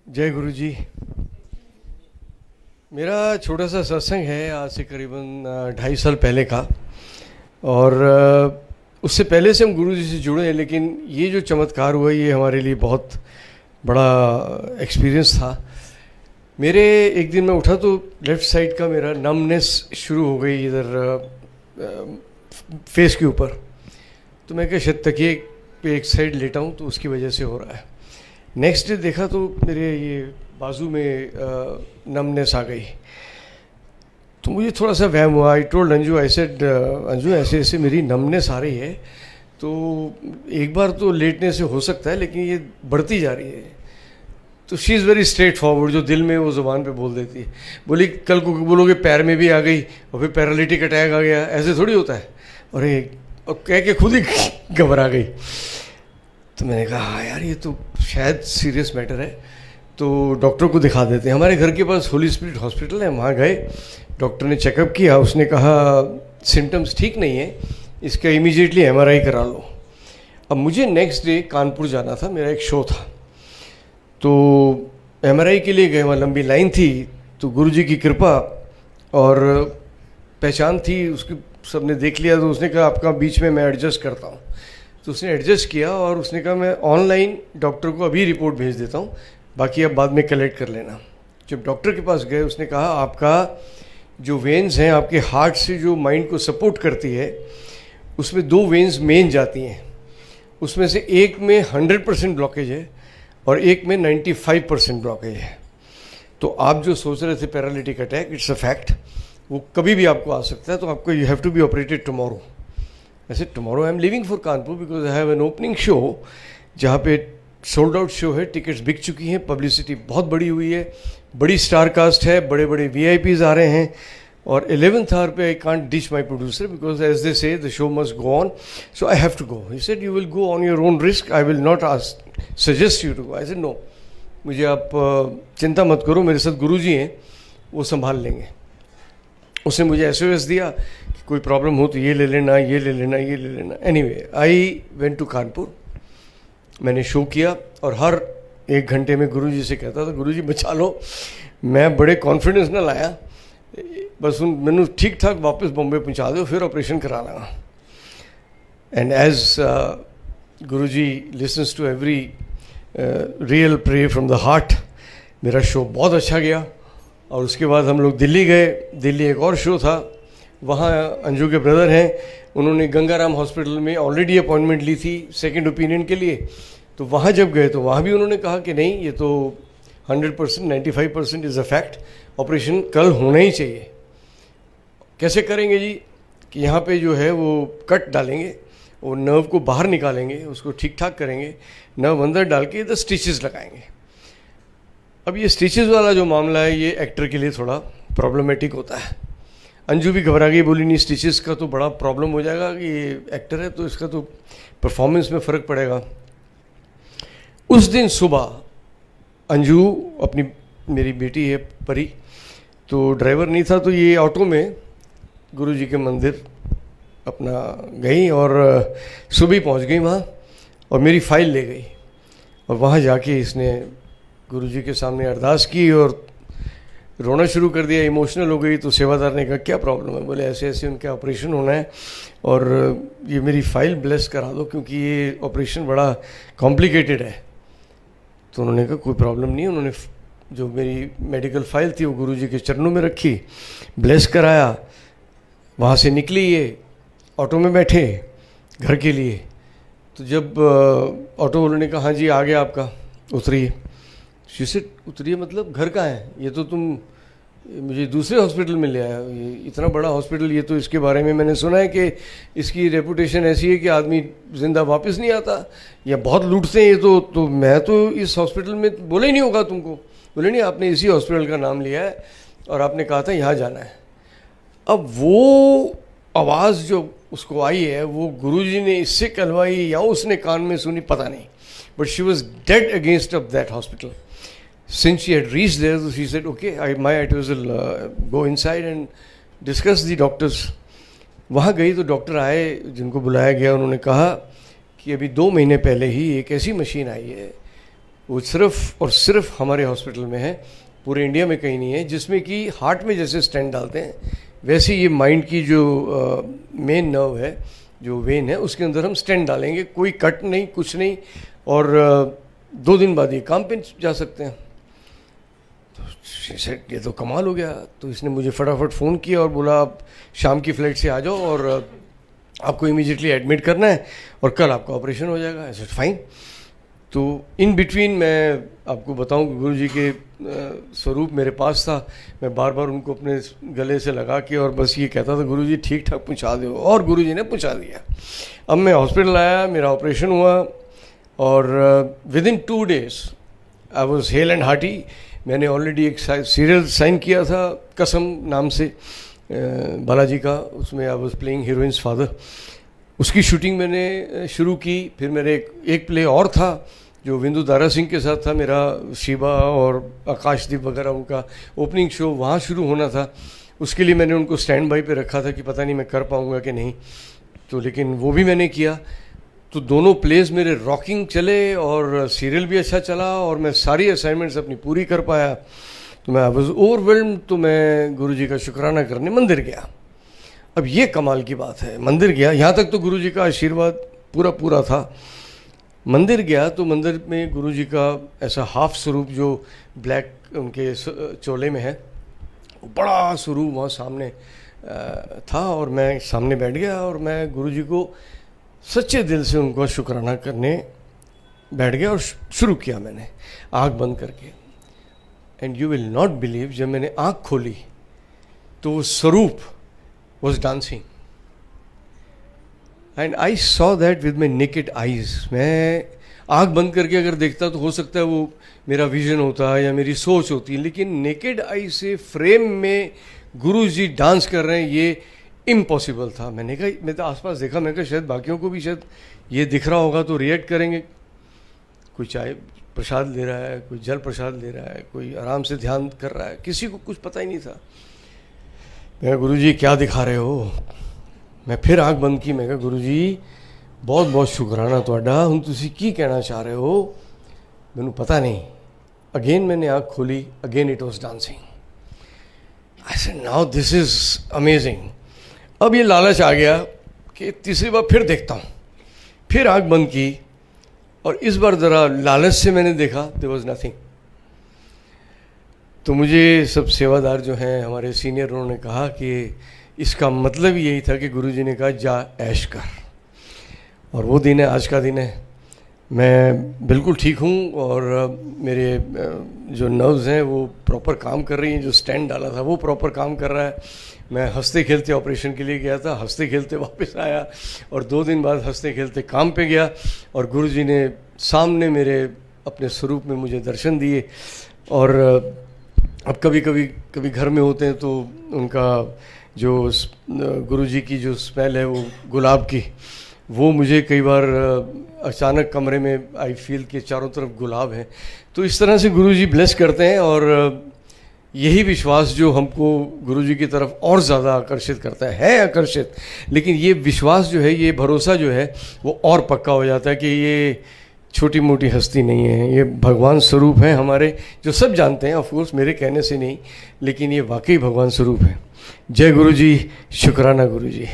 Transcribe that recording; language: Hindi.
जय गुरु जी। मेरा छोटा सा सत्संग है आज से करीबन 2.5 साल पहले का। और उससे पहले से हम गुरु जी से जुड़े हैं, लेकिन ये जो चमत्कार हुआ ये हमारे लिए बहुत बड़ा एक्सपीरियंस था। मेरे एक दिन मैं उठा तो लेफ़्ट साइड का मेरा नमनेस शुरू हो गई इधर फेस के ऊपर। तो मैं क्या शायद तकिए पे एक साइड लेटा हूँ तो उसकी वजह से हो रहा है। नेक्स्ट डे देखा तो मेरे ये बाजू में नमनेस आ गई। तो मुझे थोड़ा सा वहम हुआ। I told Anju, I said Anju ऐसे ऐसे मेरी नमनेस आ रही है, तो एक बार तो लेटने से हो सकता है लेकिन ये बढ़ती जा रही है। तो she is very straight forward, जो दिल में वो ज़ुबान पे बोल देती है। बोली कल को बोलोगे पैर में भी आ गई और फिर पैरालिटिक अटैक आ गया, ऐसे थोड़ी होता है। और कह के खुद ही घबरा गई। तो मैंने कहा हाँ यार ये तो शायद सीरियस मैटर है, तो डॉक्टर को दिखा देते हैं। हमारे घर के पास होली स्पिरिट हॉस्पिटल है, वहाँ गए। डॉक्टर ने चेकअप किया, उसने कहा सिम्टम्स ठीक नहीं है, इसका इमीडिएटली MRI करा लो। अब मुझे नेक्स्ट डे कानपुर जाना था, मेरा एक शो था, तो MRI के लिए गए। वहाँ लंबी लाइन थी, तो गुरुजी की कृपा और पहचान थी उसकी, सबने देख लिया। तो उसने कहा आपका बीच में मैं एडजस्ट करता हूँ। तो उसने एडजस्ट किया और उसने कहा मैं ऑनलाइन डॉक्टर को अभी रिपोर्ट भेज देता हूँ, बाकी आप बाद में कलेक्ट कर लेना। जब डॉक्टर के पास गए उसने कहा आपका जो वेन्स हैं आपके हार्ट से जो माइंड को सपोर्ट करती है, उसमें 2 वेन्स मेन जाती हैं। उसमें से एक में 100% ब्लॉकेज है और एक में 95% ब्लॉकेज है। तो आप जो सोच रहे थे paralytic attack, it's a fact, वो कभी भी आपको आ सकता है। तो आपको you have to be operated tomorrow. ऐसे tomorrow I am living for Kanpur because I have an opening show, जहाँ पे सोल्ड आउट शो है, टिकट्स बिक चुकी हैं, पब्लिसिटी बहुत बड़ी हुई है, बड़ी स्टार कास्ट है, बड़े बड़े VIPs आ रहे हैं। और 11th आवर पे I can't ditch my producer because as they say the show must go on, so I have to go. He said you will go on your own risk, I will not suggest you to go. I said no, मुझे आप चिंता मत करो, मेरे साथ गुरु जी हैं, वो संभाल लेंगे। उसने मुझे SOS दिया कि कोई प्रॉब्लम हो तो ये ले लेना, ये ले लेना, ये ले लेना। Anyway I went to Kanpur, मैंने शो किया और हर 1 घंटे में गुरुजी से कहता था गुरुजी बचा लो। मैं बड़े कॉन्फिडेंस ना लाया, बस मैंने ठीक ठाक वापस बॉम्बे पहुंचा दो, फिर ऑपरेशन करा लगा। And as Guruji listens to every real pray from the heart, मेरा शो बहुत अच्छा गया। और उसके बाद हम लोग दिल्ली गए। दिल्ली एक और शो था, वहाँ अंजू के ब्रदर हैं, उन्होंने गंगाराम हॉस्पिटल में ऑलरेडी अपॉइंटमेंट ली थी सेकंड ओपिनियन के लिए। तो वहाँ जब गए तो वहाँ भी उन्होंने कहा कि नहीं, ये तो 100% 95% इज़ अ फैक्ट, ऑपरेशन कल होना ही चाहिए। कैसे करेंगे जी कि यहाँ पे जो है वो कट डालेंगे, वो नर्व को बाहर निकालेंगे, उसको ठीक ठाक करेंगे, नर्व अंदर डाल के इधर स्टिचेस लगाएंगे। अब ये स्टिचेस वाला जो मामला है ये एक्टर के लिए थोड़ा प्रॉब्लमेटिक होता है। अंजू भी घबरा गई, बोली नहीं स्टिचेस का तो बड़ा प्रॉब्लम हो जाएगा कि ये एक्टर है तो इसका तो परफॉर्मेंस में फ़र्क पड़ेगा। उस दिन सुबह अंजू अपनी, मेरी बेटी है परी, तो ड्राइवर नहीं था, तो ये ऑटो में गुरुजी के मंदिर अपना गई और सुबह पहुंच गई वहाँ और मेरी फ़ाइल ले गई। और वहाँ जाके इसने गुरुजी के सामने अरदास की और रोना शुरू कर दिया, इमोशनल हो गई। तो सेवादार ने कहा क्या प्रॉब्लम है? बोले ऐसे ऐसे उनका ऑपरेशन होना है और ये मेरी फ़ाइल ब्लेस करा दो क्योंकि ये ऑपरेशन बड़ा कॉम्प्लिकेटेड है। तो उन्होंने कहा कोई प्रॉब्लम नहीं है। उन्होंने जो मेरी मेडिकल फ़ाइल थी वो गुरुजी के चरणों में रखी, ब्लेस कराया। वहाँ से निकली, ये ऑटो में बैठे घर के लिए। तो जब ऑटो वाले ने कहा हाँ जी आ गया आपका, उतरिए। शीशे उतरिए मतलब घर कहाँ है? ये तो तुम मुझे दूसरे हॉस्पिटल में ले आया, ये इतना बड़ा हॉस्पिटल, ये तो इसके बारे में मैंने सुना है कि इसकी रेपुटेशन ऐसी है कि आदमी जिंदा वापस नहीं आता या बहुत लूटते हैं ये तो मैं तो इस हॉस्पिटल में, बोले ही नहीं होगा तुमको। बोले नहीं, आपने इसी हॉस्पिटल का नाम लिया है और आपने कहा था यहाँ जाना है। अब वो आवाज़ जो उसको आई है वो गुरुजी ने इससे कहलवाई या उसने कान में सुनी, पता नहीं, but she was dead against of that hospital. Since she had reached there, she said, okay, my it will go inside and discuss the doctors. वहाँ गई तो डॉक्टर आए जिनको बुलाया गया। उन्होंने कहा कि अभी 2 महीने पहले ही एक ऐसी मशीन आई है वो सिर्फ और सिर्फ हमारे हॉस्पिटल में है, पूरे इंडिया में कहीं नहीं है, जिसमें कि हार्ट में जैसे स्टेंट डालते हैं वैसे ये माइंड की जो मेन नर्व है, जो वेन है, उसके अंदर हम स्टेंट डालेंगे, कोई कट नहीं, कुछ नहीं, और 2 दिन बाद ये काम पे जा सकते हैं। तो ये तो कमाल हो गया। तो इसने मुझे फटाफट फ़ोन किया और बोला आप शाम की फ़्लाइट से आ जाओ और आपको इमीडिएटली एडमिट करना है और कल आपका ऑपरेशन हो जाएगा। ऐसे फाइन। तो इन बिटवीन मैं आपको बताऊं कि गुरुजी के स्वरूप मेरे पास था। मैं बार बार उनको अपने गले से लगा के और बस ये कहता था गुरुजी ठीक ठाक पहुंचा दो, और गुरुजी ने पहुंचा दिया। अब मैं हॉस्पिटल आया, मेरा ऑपरेशन हुआ और within 2 days I was hello and hearty. मैंने ऑलरेडी एक सीरियल साइन किया था कसम नाम से, बालाजी का, उसमें I was playing heroines father. उसकी शूटिंग मैंने शुरू की। फिर मेरे एक प्ले और था जो विंदु दारा सिंह के साथ था मेरा, शिवा और आकाशदीप वगैरह, उनका ओपनिंग शो वहाँ शुरू होना था। उसके लिए मैंने उनको स्टैंड बाई पे रखा था कि पता नहीं मैं कर पाऊँगा कि नहीं, तो लेकिन वो भी मैंने किया। तो दोनों प्लेस मेरे रॉकिंग चले और सीरियल भी अच्छा चला और मैं सारी असाइनमेंट्स अपनी पूरी कर पाया। तो मैं आई वॉज ओवरवेल्म्ड। तो मैं गुरुजी का शुक्राना करने मंदिर गया। अब ये कमाल की बात है, मंदिर गया, यहाँ तक तो गुरुजी का आशीर्वाद पूरा था। मंदिर गया तो मंदिर में गुरुजी का ऐसा हाफ स्वरूप जो ब्लैक उनके चोले में है, बड़ा स्वरूप वहाँ सामने था और मैं सामने बैठ गया और मैं गुरुजी को सच्चे दिल से उनको शुक्राना करने बैठ गया और शुरू किया मैंने आँख बंद करके। And you will not believe, जब मैंने आँख खोली तो वो स्वरूप was dancing and I saw that with my naked eyes। मैं आँख बंद करके अगर देखता तो हो सकता है वो मेरा विजन होता है या मेरी सोच होती है, लेकिन नेकेड आई से फ्रेम में गुरुजी डांस कर रहे हैं, ये इम्पॉसिबल था। मैंने कहा, मैं तो आसपास देखा, मैं कहा शायद बाकियों को भी शायद ये दिख रहा होगा तो रिएक्ट करेंगे। कोई चाय प्रसाद ले रहा है, कोई जल प्रसाद ले रहा है, कोई आराम से ध्यान कर रहा है, किसी को कुछ पता ही नहीं था। मैं गुरुजी क्या दिखा रहे हो। मैं फिर आँख बंद की। मैं कहा गुरुजी बहुत बहुत शुक्राना तुहाडा, हुण तुसीं की कहना चाह रहे हो मैनू पता नहीं। अगेन मैंने आँख खोली, again it was dancing. I said now this is amazing. अब ये लालच आ गया कि तीसरी बार फिर देखता हूँ। फिर आँख बंद की और इस बार ज़रा लालच से मैंने देखा, देयर वॉज नथिंग। तो मुझे सब सेवादार जो हैं हमारे सीनियर, उन्होंने कहा कि इसका मतलब यही था कि गुरुजी ने कहा जा ऐश कर। और वो दिन है, आज का दिन है। मैं बिल्कुल ठीक हूँ और मेरे जो नर्व्स हैं वो प्रॉपर काम कर रही हैं। जो स्टैंड डाला था वो प्रॉपर काम कर रहा है। मैं हंसते खेलते ऑपरेशन के लिए गया था, हंसते खेलते वापस आया और 2 दिन बाद हंसते खेलते काम पे गया और गुरुजी ने सामने मेरे अपने स्वरूप में मुझे दर्शन दिए। और अब कभी घर में होते हैं तो उनका जो गुरुजी की जो स्मेल है वो गुलाब की, वो मुझे कई बार अचानक कमरे में आई फील कि चारों तरफ गुलाब है। तो इस तरह से गुरुजी ब्लेस करते हैं और यही विश्वास जो हमको गुरुजी की तरफ और ज़्यादा आकर्षित करता है आकर्षित, लेकिन ये विश्वास जो है, ये भरोसा जो है वो और पक्का हो जाता है कि ये छोटी मोटी हस्ती नहीं है, ये भगवान स्वरूप हैं हमारे, जो सब जानते हैं ऑफ कोर्स, मेरे कहने से नहीं, लेकिन ये वाकई भगवान स्वरूप है। जय गुरुजी, शुक्राना गुरुजी।